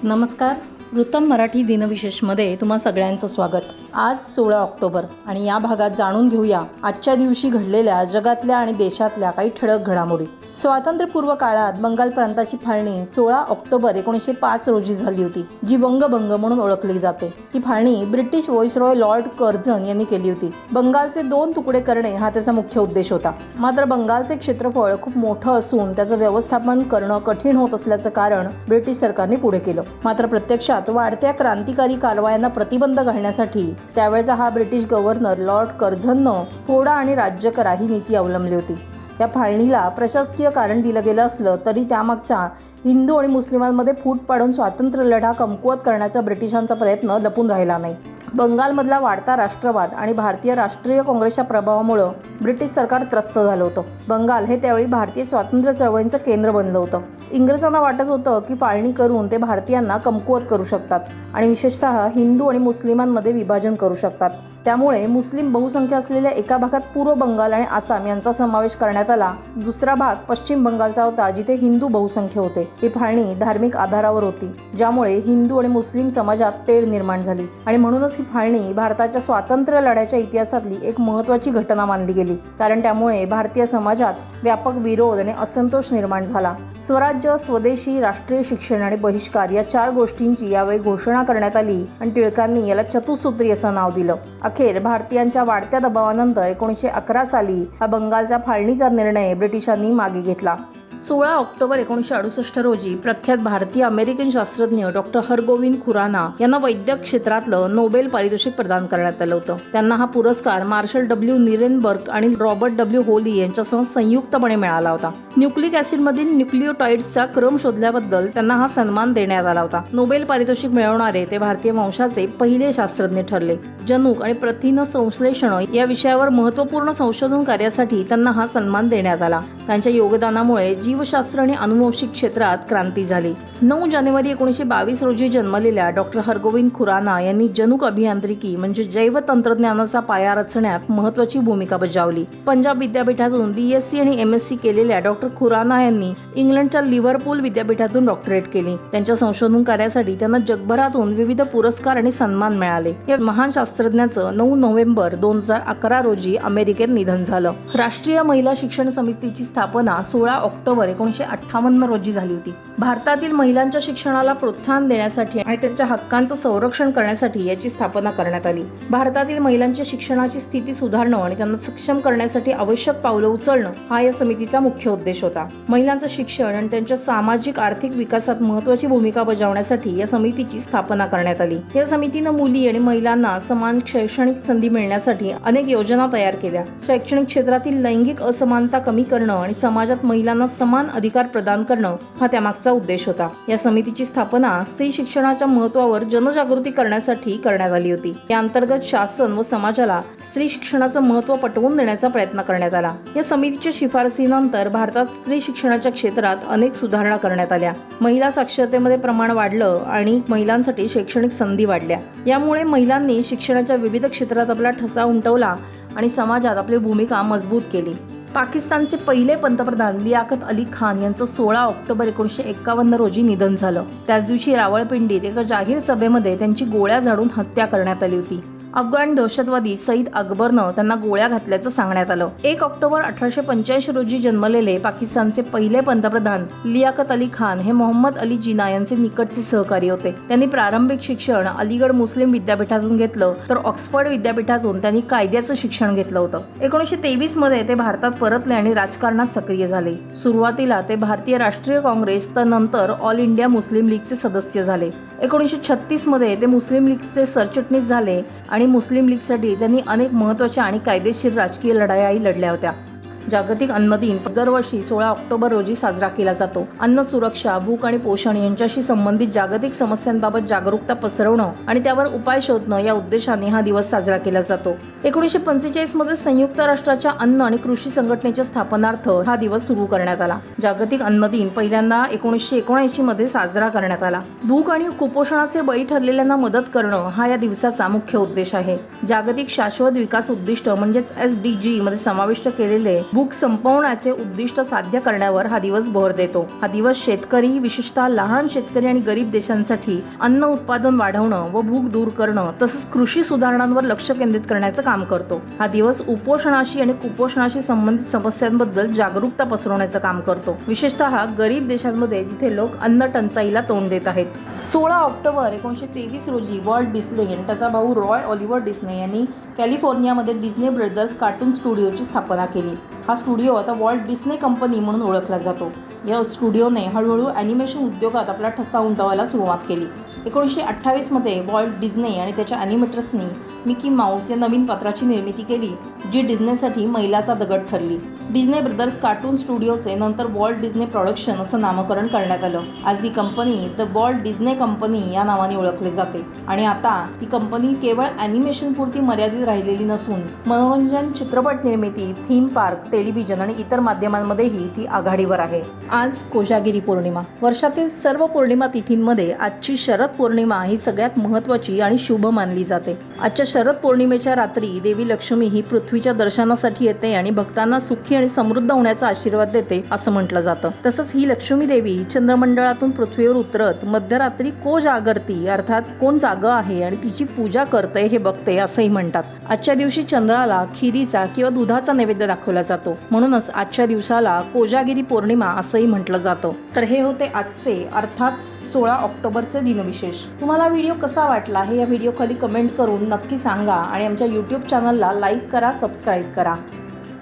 नमस्कार. वृत्तम मराठी दिनविशेषमध्ये तुम्हा सगळ्यांचं स्वागत. आज 16 ऑक्टोबर आणि या भागात जाणून घेऊया आजच्या दिवशी घडलेल्या जगातल्या आणि देशातल्या काही ठळक घडामोडी. स्वातंत्र्यपूर्व काळात बंगाल प्रांताची फाळणी 16 ऑक्टोबर 1905 रोजी झाली होती, जी वंगभंग म्हणून ओळखली जाते. ही फाळणी ब्रिटिश व्हाईसरॉय लॉर्ड कर्झन यांनी केली होती. बंगालचे 2 तुकडे करणे हा त्याचा मुख्य उद्देश होता. मात्र बंगालचे क्षेत्रफळ खूप मोठं असून त्याचं व्यवस्थापन करणं कठीण होत असल्याचं कारण ब्रिटिश सरकारने पुढे केलं. मात्र प्रत्यक्षात वाढत्या क्रांतिकारी कारवायांना प्रतिबंध घालण्यासाठी त्यावेळचा हा ब्रिटिश गव्हर्नर लॉर्ड कर्झननं फोडा आणि राज्य करा ही नीती अवलंबली होती. या फाळणीला प्रशासकीय कारण दिलं गेलं असलं तरी त्यामागचा हिंदू आणि मुस्लिमांमध्ये फूट पाडून स्वातंत्र्य लढा कमकुवत करण्याचा ब्रिटिशांचा प्रयत्न लपून राहिला नाही. बंगालमधला वाढता राष्ट्रवाद आणि भारतीय राष्ट्रीय काँग्रेसच्या प्रभावामुळे ब्रिटिश सरकार त्रस्त झालं होतं. बंगाल हे त्यावेळी भारतीय स्वातंत्र्य चळवळीचं केंद्र बनलं होतं. इंग्रजांना वाटत होतं की फाळणी करून ते भारतीयांना कमकुवत करू शकतात आणि विशेषतः हिंदू आणि मुस्लिमांमध्ये विभाजन करू शकतात. त्यामुळे मुस्लिम बहुसंख्य असलेल्या एका भागात पूर्व बंगाल आणि आसाम यांचा समावेश करण्यात आला. दुसरा भाग पश्चिम बंगालचा होता, जिथे हिंदू बहुसंख्य होते. ही फाळणी धार्मिक आधारावर होती, ज्यामुळे हिंदू आणि मुस्लिम समाजात तेढ निर्माण झाली आणि म्हणूनच ही फाळणी भारताच्या स्वातंत्र्य लढ्याच्या इतिहासातली एक महत्त्वाची घटना मानली गेली. कारण त्यामुळे भारतीय समाजात व्यापक विरोध आणि असंतोष निर्माण झाला. स्वराज्य, स्वदेशी, राष्ट्रीय शिक्षण आणि बहिष्कार या 4 गोष्टींची यावेळी घोषणा करण्यात आली आणि टिळकांनी याला चतुसूत्री असं नाव दिलं. अखेर भारतीयांच्या वाढत्या दबावानंतर 1911 साली हा बंगालच्या फाळणीचा निर्णय ब्रिटिशांनी मागे घेतला. 16 ऑक्टोबर 1968 रोजी प्रख्यात भारतीय अमेरिकन शास्त्रज्ञ डॉक्टर हरगोविंद खुराना यांना वैद्यक क्षेत्रातलं नोबेल पारितोषिक प्रदान करण्यात आलं होतं. त्यांना हा पुरस्कार मार्शल डब्ल्यू निरेनबर्ग आणि रॉबर्ट डब्ल्यू होली यांच्यासह संयुक्तपणे मिळाला होता. न्यूक्लिक ऍसिडमधील न्यूक्लिओटाइड्सचा क्रम शोधल्याबद्दल त्यांना हा सन्मान देण्यात आला होता. नोबेल पारितोषिक मिळवणारे ते भारतीय वंशाचे पहिले शास्त्रज्ञ ठरले. जनुक आणि प्रथिन संश्लेषण या विषयावर महत्त्वपूर्ण संशोधन कार्यासाठी त्यांना हा सन्मान देण्यात आला. त्यांच्या योगदानामुळे जीवशास्त्र आणि अनुवंशिक क्षेत्रात क्रांती झाली. 9 जानेवारी 1922 रोजी जन्मलेल्या डॉक्टर हरगोविंद खुराना यांनी जनुक अभियांत्रिकी म्हणजे जैव तंत्रज्ञानाचा पाया रचण्यात महत्त्वाची भूमिका बजावली. पंजाब विद्यापीठातून BSc आणि MSc केलेल्या डॉक्टर खुराना यांनी इंग्लंडच्या लिव्हरपूल विद्यापीठातून डॉक्टरेट केली. त्यांच्या संशोधन कार्यासाठी त्यांना जगभरातून विविध पुरस्कार आणि सन्मान मिळाले. या महान शास्त्रज्ञाचं 9 नोव्हेंबर 2011 रोजी अमेरिकेत निधन झालं. राष्ट्रीय महिला शिक्षण समितीची स्थापना 16 ऑक्टोबर 1958 रोजी झाली होती. भारतातील महिलांच्या शिक्षणाला प्रोत्साहन देण्यासाठी आणि त्यांच्या हक्कांचं संरक्षण करण्यासाठी याची स्थापना करण्यात आली. भारतातील महिलांच्या शिक्षणाची स्थिती सुधारणं आणि त्यांना सक्षम करण्यासाठी आवश्यक पावलं उचलणं हा या समितीचा मुख्य उद्देश होता. महिलांचं शिक्षण आणि त्यांच्या सामाजिक आर्थिक विकासात महत्त्वाची भूमिका बजावण्यासाठी या समितीची स्थापना करण्यात आली. या समितीनं मुली आणि महिलांना समान शैक्षणिक संधी मिळण्यासाठी अनेक योजना तयार केल्या. शैक्षणिक क्षेत्रातील लैंगिक असमानता कमी करणं आणि समाजात महिलांना समान अधिकार प्रदान करणं हा त्यामागचा उद्देश होता. या समितीची स्थापना स्त्री शिक्षणाच्या महत्त्वावर जनजागृती करण्यासाठी करण्यात आली होती. या अंतर्गत शासन व समाजाला स्त्री शिक्षणाचं महत्त्व पटवून देण्याचा प्रयत्न करण्यात आला. या समितीच्या शिफारसीनंतर भारतात स्त्री शिक्षणाच्या क्षेत्रात अनेक सुधारणा करण्यात आल्या. महिला साक्षरतेमध्ये प्रमाण वाढलं आणि महिलांसाठी शैक्षणिक संधी वाढल्या. यामुळे महिलांनी शिक्षणाच्या विविध क्षेत्रात आपला ठसा उमटवला आणि समाजात आपली भूमिका मजबूत केली. पाकिस्तानचे पहिले पंतप्रधान लियाकत अली खान यांचं 16 ऑक्टोबर 1951 रोजी निधन झालं. त्याच दिवशी रावळपिंडीत एका जाहीर सभेमध्ये त्यांची गोळ्या झाडून हत्या करण्यात आली होती. अफगाण दहशतवादी सईद अकबरनं त्यांना गोळ्या घातल्याचं सांगण्यात आलं. 1 ऑक्टोबर 1885 रोजी जन्मलेले पाकिस्तानचे पहिले पंतप्रधान लियाकत अली खान हे मोहम्मद अली जिना यांचे निकटचे सहकारी होते. त्यांनी प्रारंभिक शिक्षण अलीगड मुस्लिम विद्यापीठातून घेतलं तर ऑक्सफर्ड विद्यापीठातून त्यांनी कायद्याचं शिक्षण घेतलं होतं. 1923 मध्ये ते भारतात परतले आणि राजकारणात सक्रिय झाले. सुरुवातीला ते भारतीय राष्ट्रीय काँग्रेस तर नंतर ऑल इंडिया मुस्लिम लीगचे सदस्य झाले. 1936 मध्ये ते मुस्लिम लीगचे सरचिटणीस झाले आणि मुस्लिम लीगसाठी त्यांनी अनेक महत्त्वाच्या आणि कायदेशीर राजकीय लढाई लढल्या होत्या. जागतिक अन्न दिन दरवर्षी 16 ऑक्टोबर रोजी साजरा केला जातो. अन्न सुरक्षा, भूक आणि पोषण यांच्याशी संबंधित जागतिक समस्यांबाबत जागरूकता पसरवणं आणि त्यावर उपाय शोधणं या उद्देशाने हा दिवस साजरा केला जातो. 1945 मध्ये संयुक्त राष्ट्राच्या अन्न आणि कृषी संघटनेच्या स्थापनार्थ हा दिवस सुरू करण्यात आला. जागतिक अन्न दिन पहिल्यांदा 1979 मध्ये साजरा करण्यात आला. भूक आणि कुपोषणाचे बळी ठरलेल्यांना मदत करणं हा या दिवसाचा मुख्य उद्देश आहे. जागतिक शाश्वत विकास उद्दिष्ट म्हणजेच SDG मध्ये समाविष्ट केलेले भूक संपवण्याचे उद्दिष्ट साध्य करण्यावर हा दिवस भर देतो. हा दिवस शेतकरी, विशेषतः लहान शेतकरी आणि गरीब देशांसाठी अन्न उत्पादन वाढवणं व भूक दूर करणं तसंच कृषी सुधारणांवर लक्ष केंद्रित करण्याचं काम करतो. हा दिवस उपोषणाशी आणि कुपोषणाशी संबंधित समस्यांबद्दल जागरूकता पसरवण्याचं काम करतो, विशेषतः गरीब देशांमध्ये जिथे लोक अन्न टंचाईला तोंड देत आहेत. 16 ऑक्टोबर 1923 रोजी वॉल्ट डिस्ने आणि त्याचा भाऊ रॉय ऑलिव्हर डिस्ने यांनी कॅलिफोर्नियामध्ये डिस्ने ब्रदर्स कार्टून स्टुडिओची स्थापना केली. हा स्टुडिओ आता वॉल्ट डिस्ने कंपनी म्हणून ओळखला जातो. या स्टुडिओने हळूहळू ॲनिमेशन उद्योगात आपला ठसा उमटवायला सुरुवात केली. 1928 मध्ये वॉल्ट डिस्ने आणि त्याच्या ॲनिमेटर्सनी मिकी माऊस या नवीन पात्राची निर्मिती केली, जी डिस्नेसाठी मैलाचा दगड ठरली. डिस्ने ब्रदर्स कार्टून स्टुडिओचे नंतर वॉल्ट डिस्ने प्रोडक्शन असं नामकरण करण्यात आलं. आज ही company the Walt Disney company या नावाने ओळखली जाते आणि आता ही कंपनी केवळ ॲनिमेशनपुरती मर्यादित राहिलेली नसून मनोरंजन, चित्रपट निर्मिती, थीम पार्क, टेलिव्हिजन आणि इतर माध्यमांमध्येही ती आघाडीवर आहे. आज कोजागिरी पौर्णिमा. वर्षातील सर्व पौर्णिमा तिथींमध्ये आजची शरद पौर्णिमा ही सगळ्यात महत्त्वाची आणि शुभ मानली जाते. आजच्या शरद पौर्णिमेच्या रात्री देवी लक्ष्मी ही पृथ्वीच्या दर्शनासाठी येते आणि भक्तांना सुखी आणि समृद्ध होण्याचा आशीर्वाद देते असं म्हटलं जातं. तसंच ही लक्ष्मी देवी चंद्रमंडळातून पृथ्वीवर उतरत मध्यरात्री को जागरती अर्थात कोण जागं आहे आणि तिची पूजा करते हे बघते असंही म्हणतात. आजच्या दिवशी चंद्राला खिरीचा किंवा दुधाचा नैवेद्य दाखवला जातो, म्हणूनच आजच्या दिवसाला कोजागिरी पौर्णिमा असंही म्हटलं जातं. तर हे होते आजचे अर्थात 16 ऑक्टोबरचे दिनविशेष. तुम्हाला व्हिडिओ कसा वाटला हे या व्हिडिओ खाली कमेंट करून नक्की सांगा आणि आमच्या YouTube चॅनलला लाईक करा, सबस्क्राईब करा.